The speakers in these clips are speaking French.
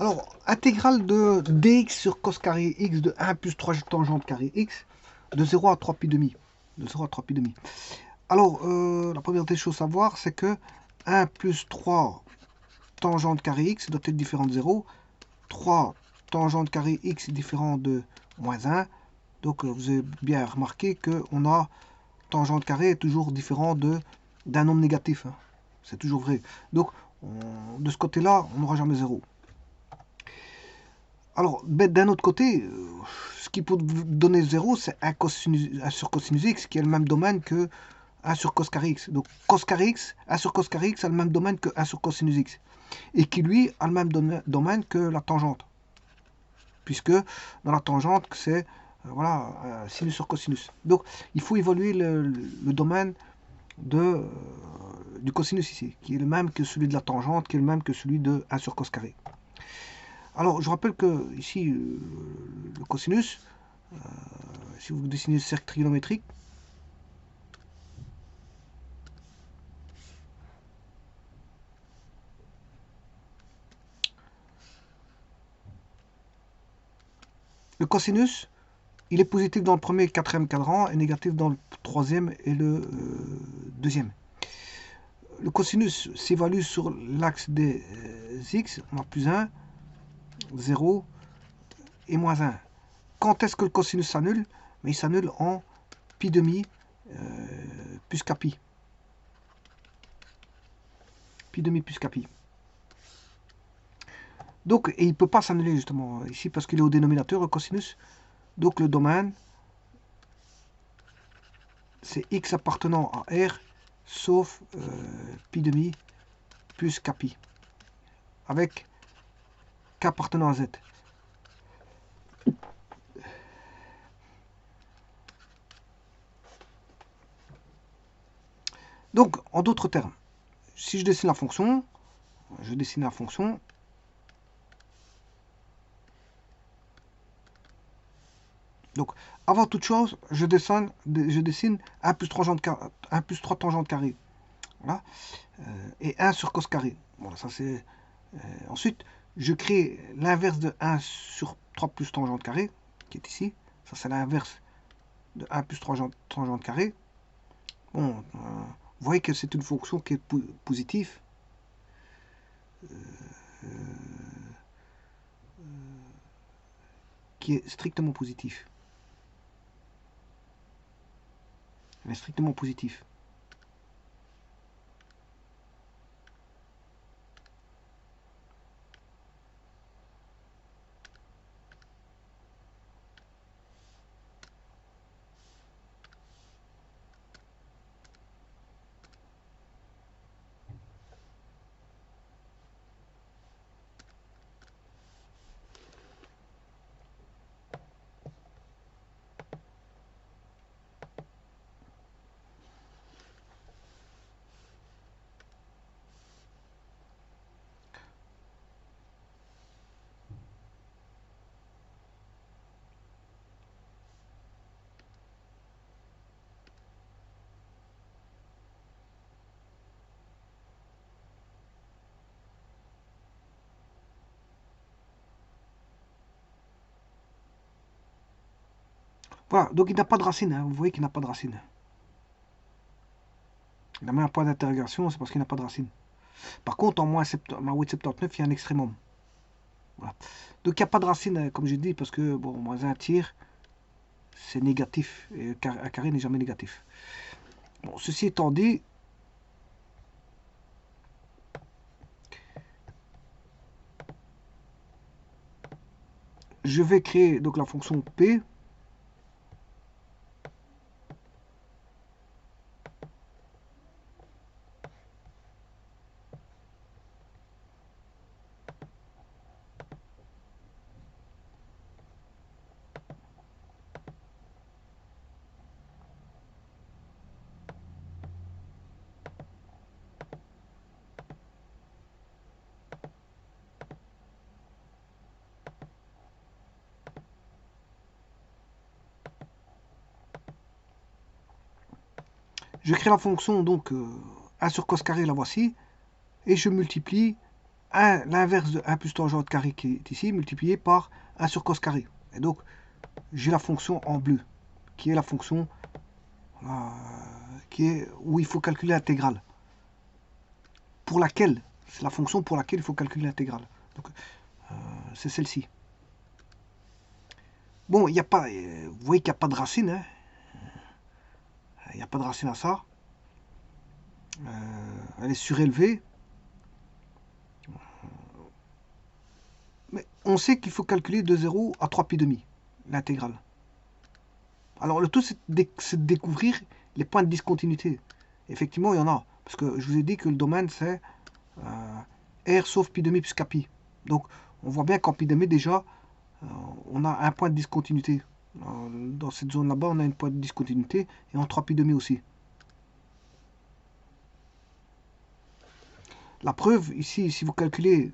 Alors, intégrale de dx sur cos carré x de 1 plus 3 tangente carré x de 0 à 3 pi demi. De 0 à 3 pi demi. Alors, la première des choses à voir, c'est que 1 plus 3 tangente carré x doit être différent de 0. 3 tangente carré x différent de moins 1. Donc, vous avez bien remarqué qu'on a tangente carré est toujours différent d'un nombre négatif. Hein. C'est toujours vrai. Donc, de ce côté-là, on n'aura jamais 0. Alors, d'un autre côté, ce qui peut donner 0, c'est 1 sur cosinus x, qui est le même domaine que 1 sur cos carré x. Donc, cos carré x, 1 sur cos carré x a le même domaine que 1 sur cosinus x. Et qui, lui, a le même domaine que la tangente. Puisque, dans la tangente, c'est voilà, sinus sur cosinus. Donc, il faut évaluer le domaine du cosinus ici, qui est le même que celui de la tangente, qui est le même que celui de 1 sur cos carré. Alors, je rappelle que ici, le cosinus, si vous dessinez ce cercle trigonométrique, le cosinus, il est positif dans le premier et le quatrième cadran et négatif dans le troisième et le deuxième. Le cosinus s'évalue sur l'axe des x, on a plus 1, 0 et moins 1. Quand est-ce que le cosinus s'annule? Mais il s'annule en pi demi plus k pi demi plus k Donc, et il ne peut pas s'annuler justement ici parce qu'il est au dénominateur, le cosinus. Donc le domaine, c'est x appartenant à R, sauf pi demi plus k avec k appartenant à z. Donc, en d'autres termes, si je dessine la fonction, Donc, avant toute chose, je dessine 1 plus 3 tangente carré. Voilà. Et 1 sur cos carré. Voilà, ça c'est. Ensuite, je crée l'inverse de 1 sur 3 plus tangente carré, qui est ici. Ça c'est l'inverse de 1 plus 3 tangente carré. Bon, vous voyez que c'est une fonction qui est positive. Qui est strictement positif. Elle est strictement positif. Voilà, donc il n'a pas de racine. Hein. Vous voyez qu'il n'a pas de racine. Il a mis un point d'interrogation, c'est parce qu'il n'a pas de racine. Par contre, en moins 8,79, il y a un extrémum. Voilà. Donc il n'y a pas de racine, comme j'ai dit, parce que bon, moins un tiers, c'est négatif. Et un carré n'est jamais négatif. Bon, ceci étant dit, je vais créer donc la fonction P. Je crée la fonction donc 1 sur cos carré, la voici, et je multiplie l'inverse de 1 plus tangente carré qui est ici, multiplié par 1 sur cos carré. Et donc, j'ai la fonction en bleu, qui est la fonction où il faut calculer l'intégrale. Pour laquelle, c'est la fonction pour laquelle il faut calculer l'intégrale. Donc, c'est celle-ci. Bon, il n'y a pas, vous voyez qu'il n'y a pas de racine. Hein. Il n'y a pas de racine à ça. Elle est surélevée. Mais on sait qu'il faut calculer de 0 à 3 pi demi, l'intégrale. Alors le tout, c'est de découvrir les points de discontinuité. Effectivement, il y en a. Parce que je vous ai dit que le domaine, c'est R sauf pi demi plus pi. Donc, on voit bien qu'en pi demi, déjà, on a un point de discontinuité. Dans cette zone là-bas, on a un point de discontinuité. Et en 3 pi demi aussi. La preuve, ici, si vous calculez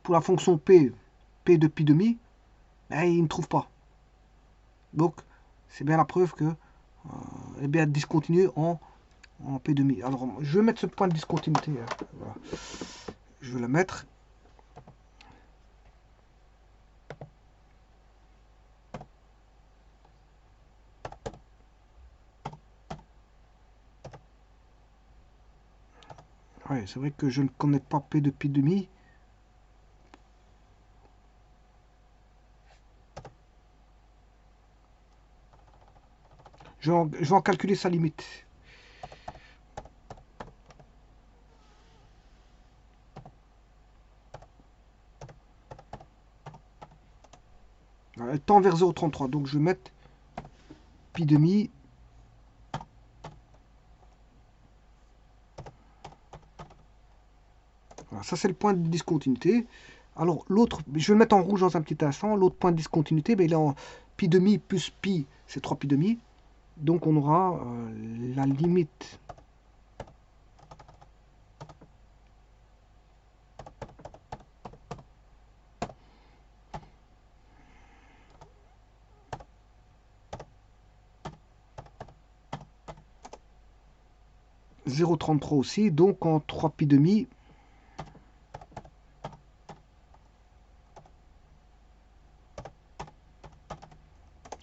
pour la fonction P de pi demi, il ne trouve pas. Donc, c'est bien la preuve que elle est bien discontinue en P demi. Alors, je vais mettre ce point de discontinuité. Hein. Voilà. Je vais le mettre. Ouais, c'est vrai que je ne connais pas P de pi demi. Je vais en calculer sa limite. Elle tend vers 0,33. Donc je vais mettre pi demi. Voilà, ça c'est le point de discontinuité. Alors l'autre, je vais le mettre en rouge dans un petit instant. L'autre point de discontinuité, il est en pi demi plus pi, c'est 3 pi demi. Donc on aura la limite « 0,33 aussi, donc en 3 pi demi.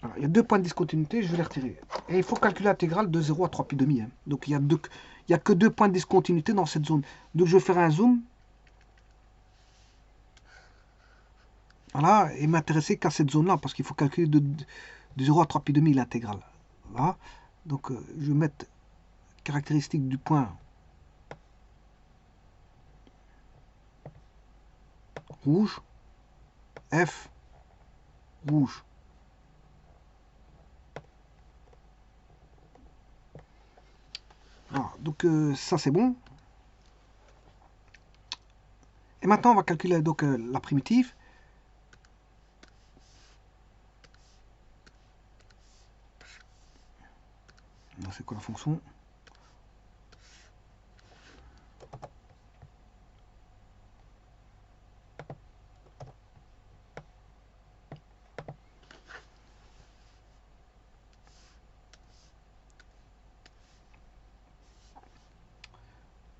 Voilà, il y a deux points de discontinuité, je vais les retirer. Et il faut calculer l'intégrale de 0 à 3 pi demi. Hein. Donc il y a que deux points de discontinuité dans cette zone. Donc je vais faire un zoom. Voilà, et m'intéresser qu'à cette zone-là, parce qu'il faut calculer de 0 à 3 pi demi l'intégrale. Voilà. Donc je vais mettre caractéristique du point rouge, F, rouge. Voilà, donc ça c'est bon. Et maintenant on va calculer donc la primitive. C'est quoi la fonction?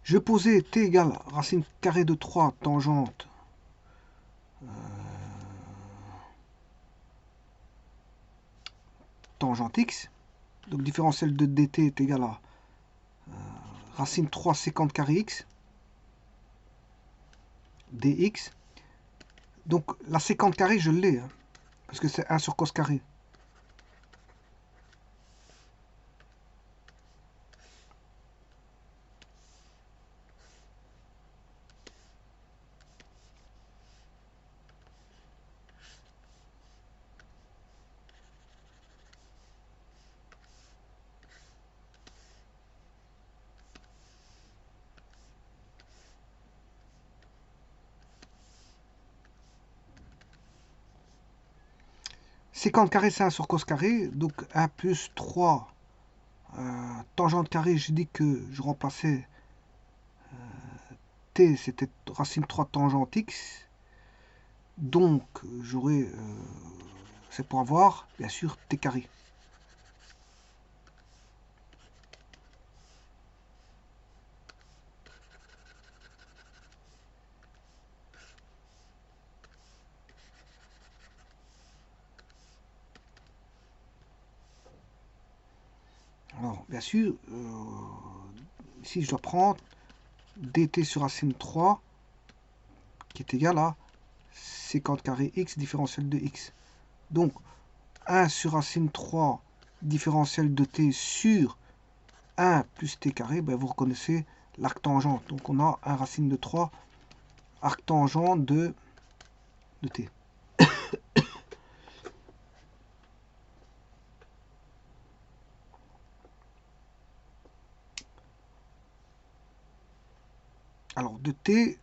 Je vais poser t égale racine carrée de 3 tangente tangente x. Donc différentiel de dt est égal à racine 3 sécante carré x dx. Donc la sécante carré, je l'ai, hein, parce que c'est 1 sur cos carré. Sécante carré, c'est 1 sur cos carré. Donc 1 plus 3 tangente carré, je dis que je remplaçais t, c'était racine 3 tangente x. Donc j'aurai, c'est pour avoir, bien sûr, t carré. bien sûr, ici je dois prendre dt sur racine 3 qui est égal à sécante carré x différentiel de x. Donc 1 sur racine 3 différentiel de t sur 1 plus t carré, ben vous reconnaissez l'arctangente. Donc on a 1 racine de 3 arctangente de t. Alors de t,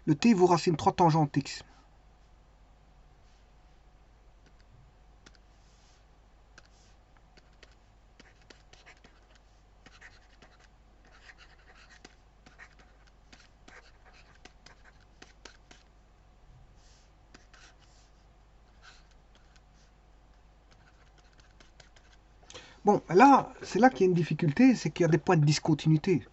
le t vaut racine 3 tangente x. Bon, là, c'est là qu'il y a une difficulté, c'est qu'il y a des points de discontinuité.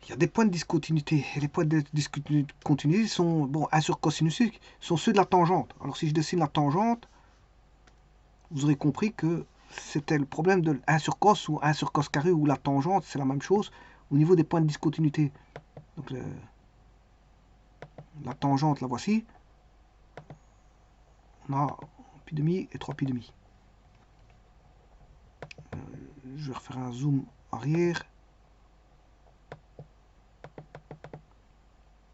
Il y a des points de discontinuité. Et les points de discontinuité sont, bon, 1 sur cosinus x, sont ceux de la tangente. Alors si je dessine la tangente, vous aurez compris que c'était le problème de 1 sur cos ou 1 sur cos carré ou la tangente, c'est la même chose au niveau des points de discontinuité. Donc la tangente, la voici. On a pi demi et 3 pi demi. Je vais refaire un zoom arrière.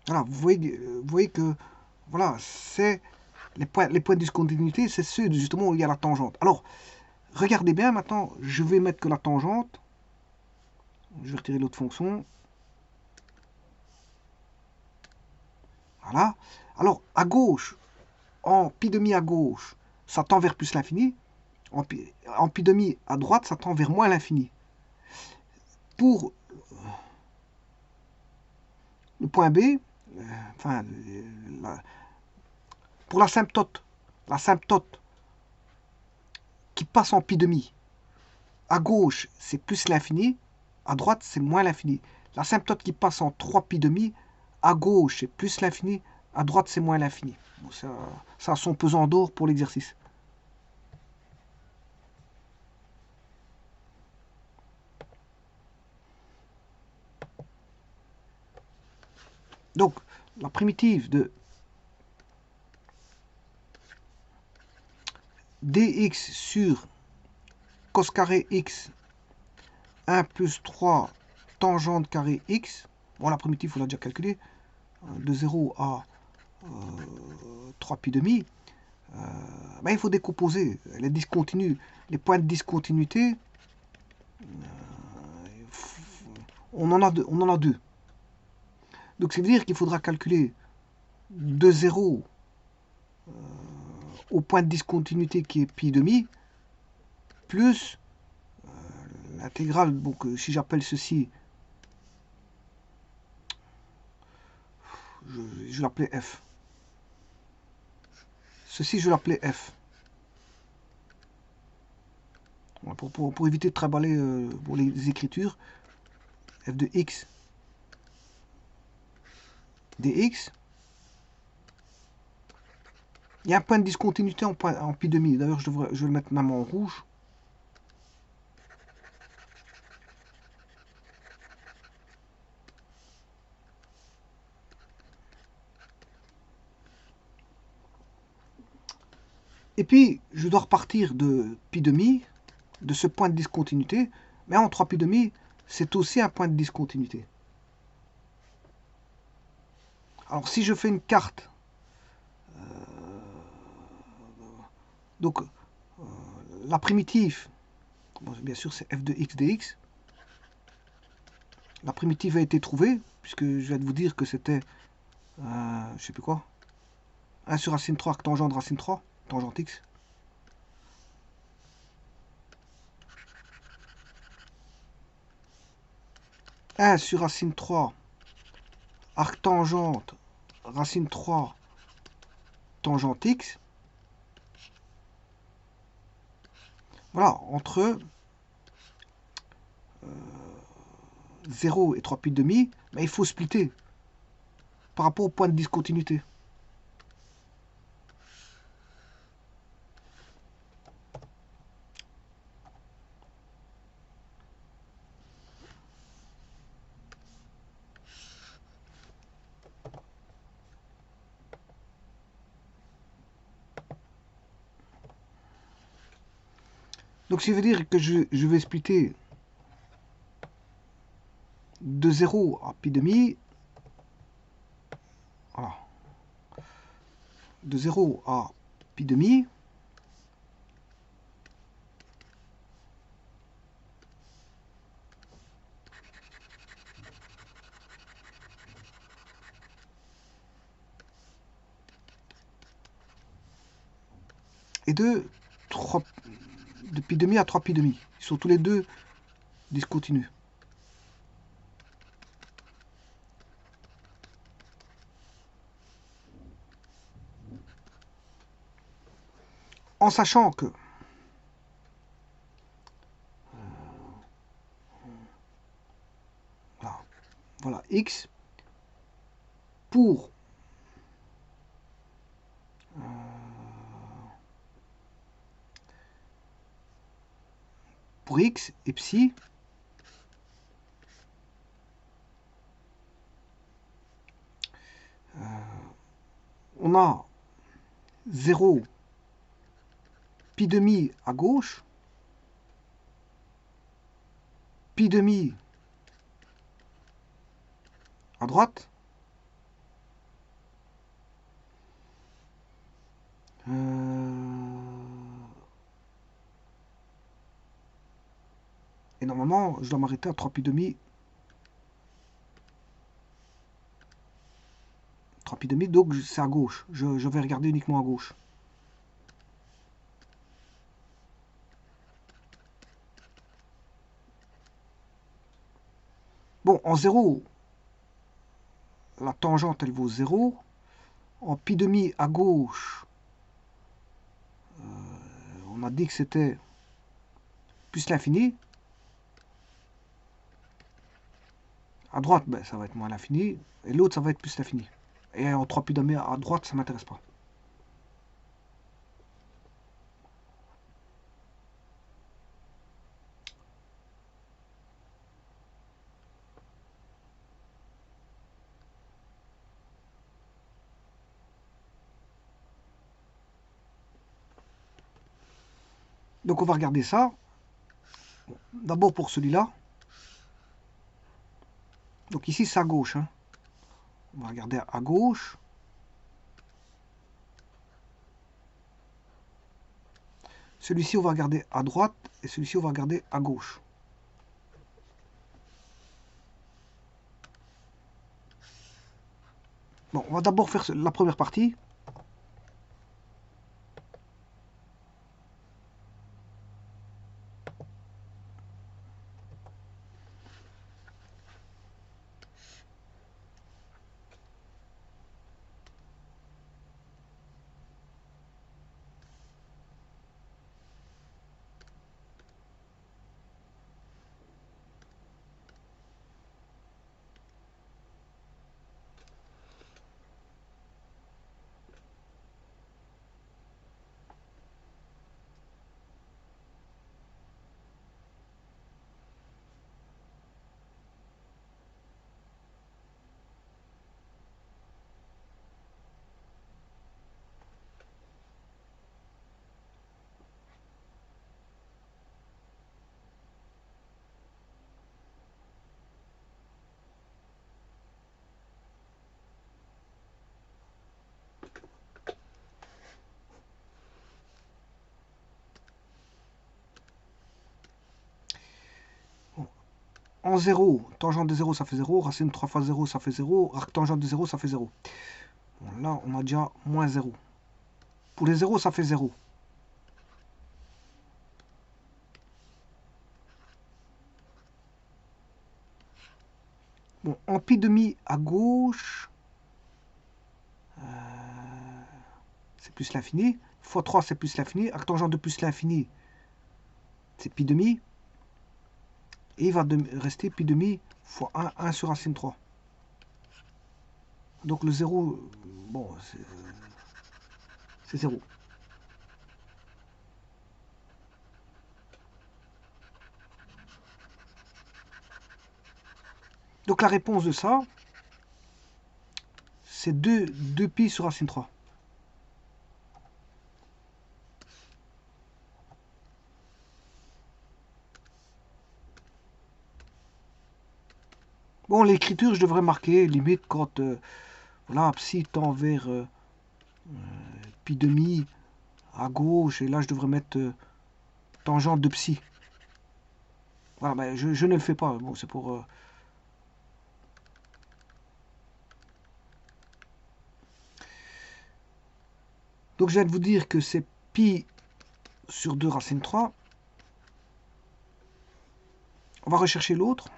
Voilà, vous voyez que voilà, c'est les points de discontinuité, c'est ceux justement où il y a la tangente. Alors, regardez bien maintenant, je vais mettre que la tangente. Je vais retirer l'autre fonction. Voilà. Alors, à gauche, en pi demi à gauche, ça tend vers plus l'infini. En pi demi à droite, ça tend vers moins l'infini. Pour le point B, enfin, pour l'asymptote qui passe en pi demi, à gauche, c'est plus l'infini, à droite, c'est moins l'infini. L'asymptote qui passe en 3 pi demi, à gauche, c'est plus l'infini, à droite, c'est moins l'infini. Bon, ça a son pesant d'or pour l'exercice. Donc, la primitive de dx sur cos carré x 1 plus 3 tangente carré x, bon, la primitive, on l'a déjà calculé, de 0 à 3 pi demi, ben, il faut décomposer les discontinus, les points de discontinuité. On en a deux. Donc ça veut dire qu'il faudra calculer de 0 au point de discontinuité qui est pi demi, plus l'intégrale, donc si j'appelle ceci, je l'appelais f. Ceci, je l'appelais f. Pour éviter de trimballer pour les écritures, f de x dx. Il y a un point de discontinuité en pi demi. D'ailleurs, je vais le mettre même en rouge. Et puis, je dois repartir de pi demi, de ce point de discontinuité. Mais en 3 pi demi, c'est aussi un point de discontinuité. Alors, si je fais une carte, donc la primitive, bon, bien sûr, c'est f de x dx. La primitive a été trouvée, puisque je viens de vous dire que c'était, je sais plus quoi, 1 sur racine 3 tangente racine 3, tangente x. « 1 sur racine 3 arctangente racine 3 tangente x. Voilà, entre 0 et 3 pi demi, Mais il faut splitter par rapport au point de discontinuité. Donc, ça veut dire que je vais splitter de 0 à pi demi. Voilà. De 0 à pi demi. Et de pi demi à 3 pi demi. Ils sont tous les deux discontinus. En sachant que voilà, x pour x et psi, on a 0 pi demi à gauche, pi demi à droite, et normalement je dois m'arrêter à 3 pi demi. 3 pi demi, donc c'est à gauche. Je vais regarder uniquement à gauche. Bon, en 0, la tangente, elle vaut 0. En pi demi à gauche, on a dit que c'était plus l'infini. À droite, ben, ça va être moins l'infini. Et l'autre, ça va être plus l'infini. Et en 3 pi demi à droite, ça ne m'intéresse pas. Donc on va regarder ça. D'abord pour celui-là. Donc ici c'est à gauche. Hein. On va regarder à gauche. Celui-ci on va regarder à droite. Et celui-ci on va regarder à gauche. Bon, on va d'abord faire la première partie. En 0, tangente de 0 ça fait 0, racine 3 fois 0 ça fait 0, arctangente de 0 ça fait 0. Bon, là on a déjà moins 0. Pour les 0 ça fait 0. Bon, en pi demi à gauche, c'est plus l'infini. Fois 3 c'est plus l'infini. Arctangente de plus l'infini, c'est pi demi. Et il va rester pi demi fois 1 sur racine 3. Donc le 0, bon, c'est 0. Donc la réponse de ça, c'est 2 pi sur racine 3. Bon, l'écriture, je devrais marquer, limite, quand voilà, psi tend vers pi demi à gauche, et là, je devrais mettre tangente de psi. Voilà, ben, je ne le fais pas. Bon, c'est pour... Donc, je viens de vous dire que c'est pi sur 2 racine 3. On va rechercher l'autre.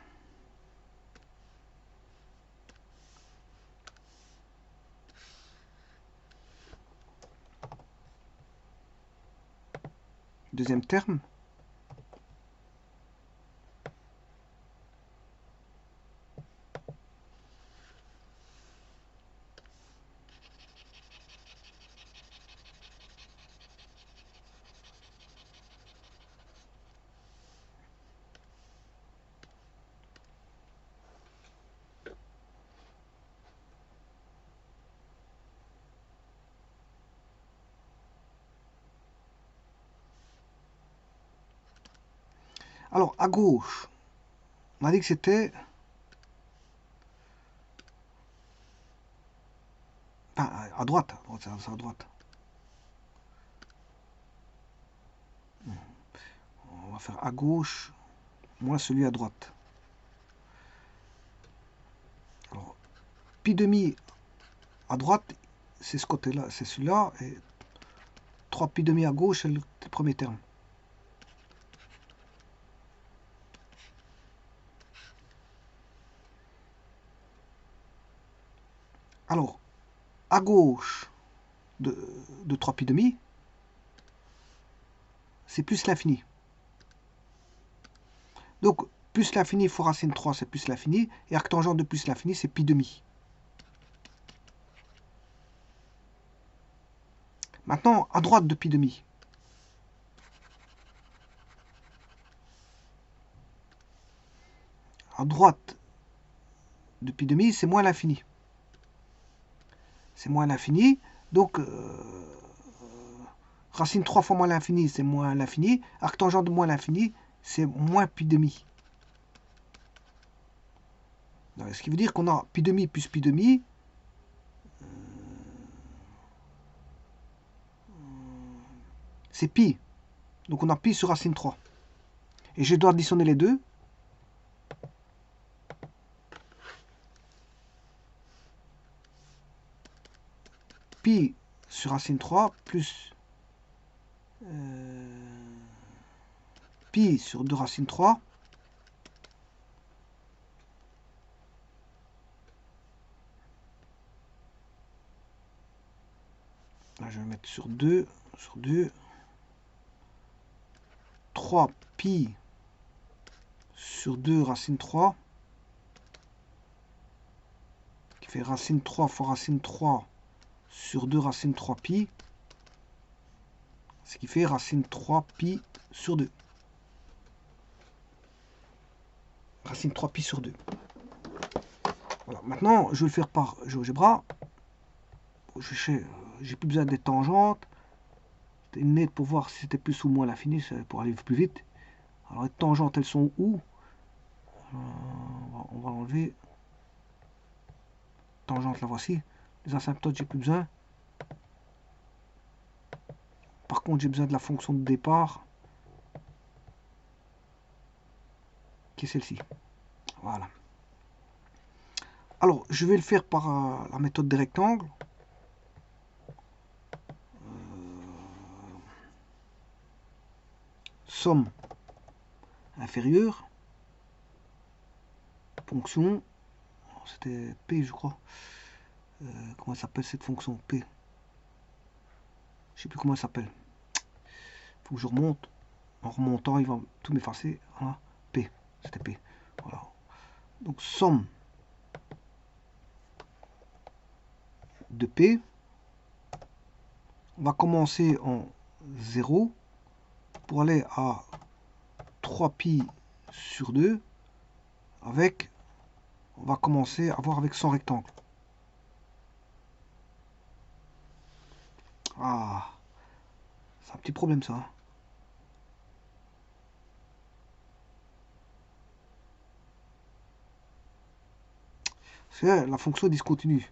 Deuxième terme. Alors, à gauche, on a dit que c'était... Enfin, à droite, c'est à droite. On va faire à gauche, moins celui à droite. Alors, pi demi à droite, c'est ce côté-là, c'est celui-là, et 3 pi demi à gauche, c'est le premier terme. Alors, à gauche de 3 pi demi, c'est plus l'infini. Donc, plus l'infini fois racine 3, c'est plus l'infini, et arctangente de plus l'infini, c'est pi demi. Maintenant, à droite de pi demi. À droite de pi demi, c'est moins l'infini. C'est moins l'infini, donc racine 3 fois moins l'infini, c'est moins l'infini. Arctangente de moins l'infini, c'est moins pi demi. Ce qui veut dire qu'on a pi demi plus pi demi. C'est pi. Donc on a pi sur racine 3. Et je dois additionner les deux. Pi sur racine 3 plus pi sur 2 racine 3. Là, je vais mettre sur 2. 3 pi sur 2 racine 3. Qui fait racine 3 fois racine 3 sur 2 racine 3 pi. Ce qui fait racine 3 pi sur 2. Racine 3 pi sur 2. Voilà. Maintenant, je vais le faire par GeoGebra. J'ai plus besoin des tangentes. C'était une aide pour voir si c'était plus ou moins l'infini, pour aller plus vite. Alors les tangentes, elles sont où? On va enlever. Tangente, la voici. Les asymptotes, j'ai plus besoin. Par contre, j'ai besoin de la fonction de départ, qui est celle-ci. Voilà. Alors, je vais le faire par la méthode des rectangles. Somme inférieure. Fonction. C'était P, je crois. Comment s'appelle cette fonction P? Je sais plus comment elle s'appelle. Faut que je remonte. En remontant, il va tout m'effacer. Voilà. P. C'était P. Voilà. Donc, somme de P. On va commencer en 0 pour aller à 3pi sur 2 avec, on va commencer à voir avec 100 rectangles. Ah, c'est un petit problème ça. C'est la fonction discontinue.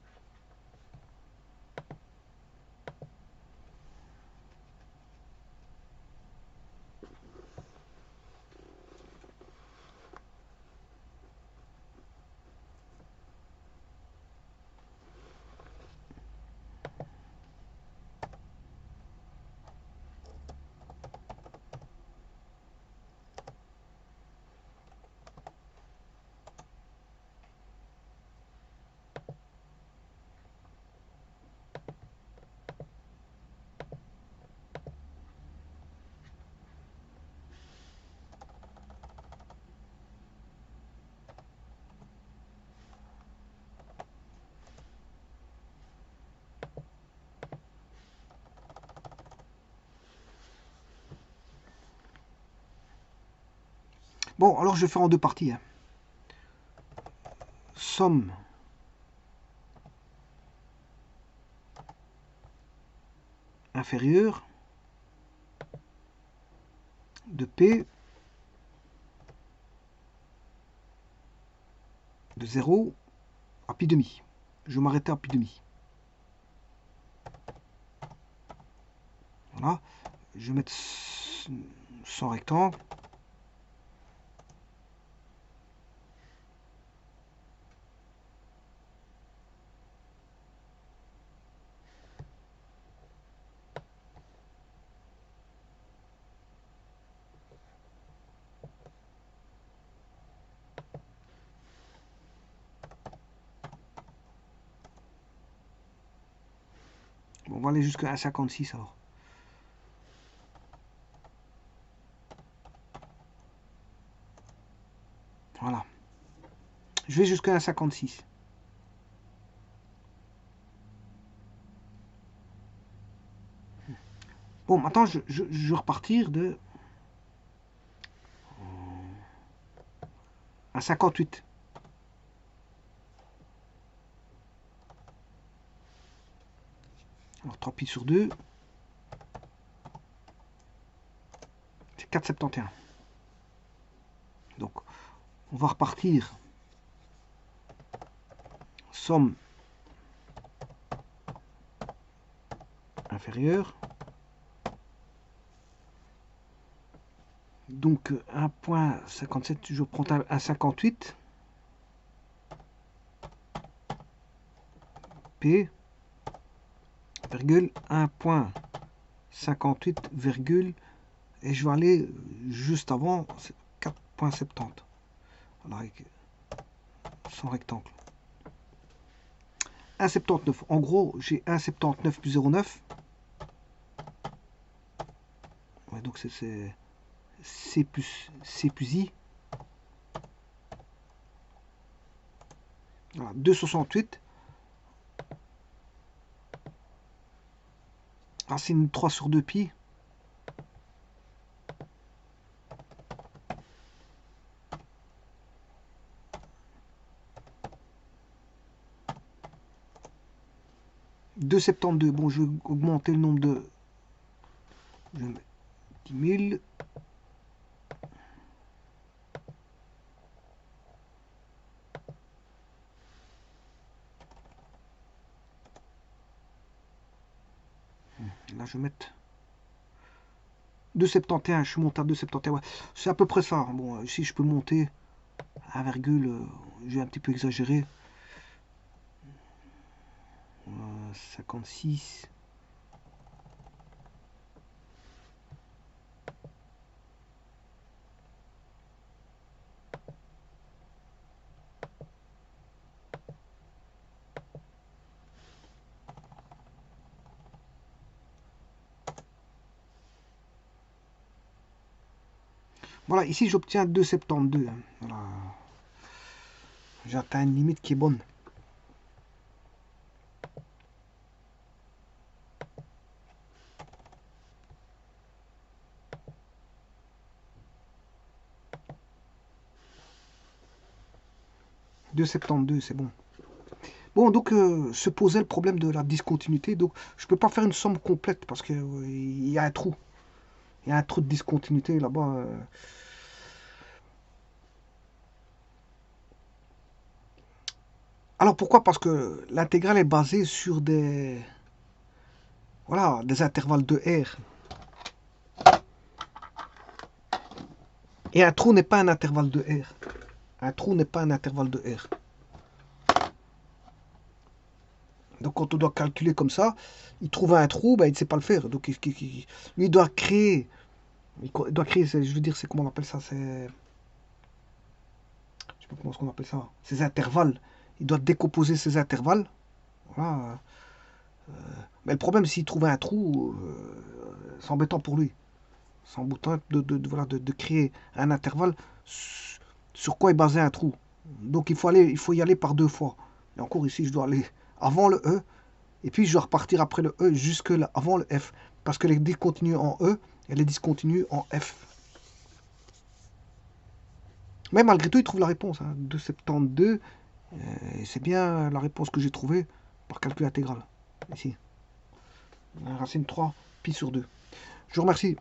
Bon, alors je vais faire en deux parties. Hein. Somme inférieure de P de 0 à pi demi. Je vais m'arrêter à pi demi. Voilà. Je vais mettre 100 rectangles. Bon, on va aller jusqu'à 1,56 alors. Voilà. Je vais jusqu'à 1,56. Bon, maintenant, je vais repartir de 1,58. Alors, 3 pi sur 2. C'est 4,71. Donc, on va repartir. Somme inférieure. Donc 1,57, je prends 1,58. P, virgule 1,58, virgule, et je vais aller juste avant, c'est 4,70. Voilà, avec son rectangle. 1,79. En gros, j'ai 1,79 plus 0,9. Ouais, donc c'est C plus I. Voilà, 2,68. Racine 3 sur 2 pi. « 2,72. Bon, je vais augmenter le nombre de... Je mets 10 000. Là, je vais mettre 2,71. Je suis monté à 2,71. Ouais. C'est à peu près ça. Bon, ici, je peux monter à 1, j'ai un petit peu exagéré. 56. Voilà, ici j'obtiens 2,72. Voilà. J'atteins une limite qui est bonne. 2,72, c'est bon. Bon, donc se posait le problème de la discontinuité. Donc, je peux pas faire une somme complète parce que il y a un trou. Il y a un trou de discontinuité là-bas. Alors, pourquoi? Parce que l'intégrale est basée sur des... Voilà, des intervalles de R. Et un trou n'est pas un intervalle de R. Un trou n'est pas un intervalle de R. Donc quand on doit calculer comme ça, il trouve un trou, ben, il ne sait pas le faire. Donc lui, il doit créer. Il doit créer, je veux dire, c'est comment on appelle ça? C'est... Je sais pas comment on appelle ça. Ces intervalles. Il doit décomposer ces intervalles. Voilà. Mais le problème, s'il trouve un trou, c'est embêtant pour lui. C'est embêtant voilà, de créer un intervalle sur quoi est basé un trou. Donc il faut y aller par deux fois. Et encore ici, je dois aller avant le E, et puis je dois repartir après le E jusque là, avant le F. Parce que les discontinues en E, et les discontinues en F. Mais malgré tout, il trouve la réponse. Hein, 2,72, c'est bien la réponse que j'ai trouvée par calcul intégral. Ici. Racine 3, pi sur 2. Je vous remercie.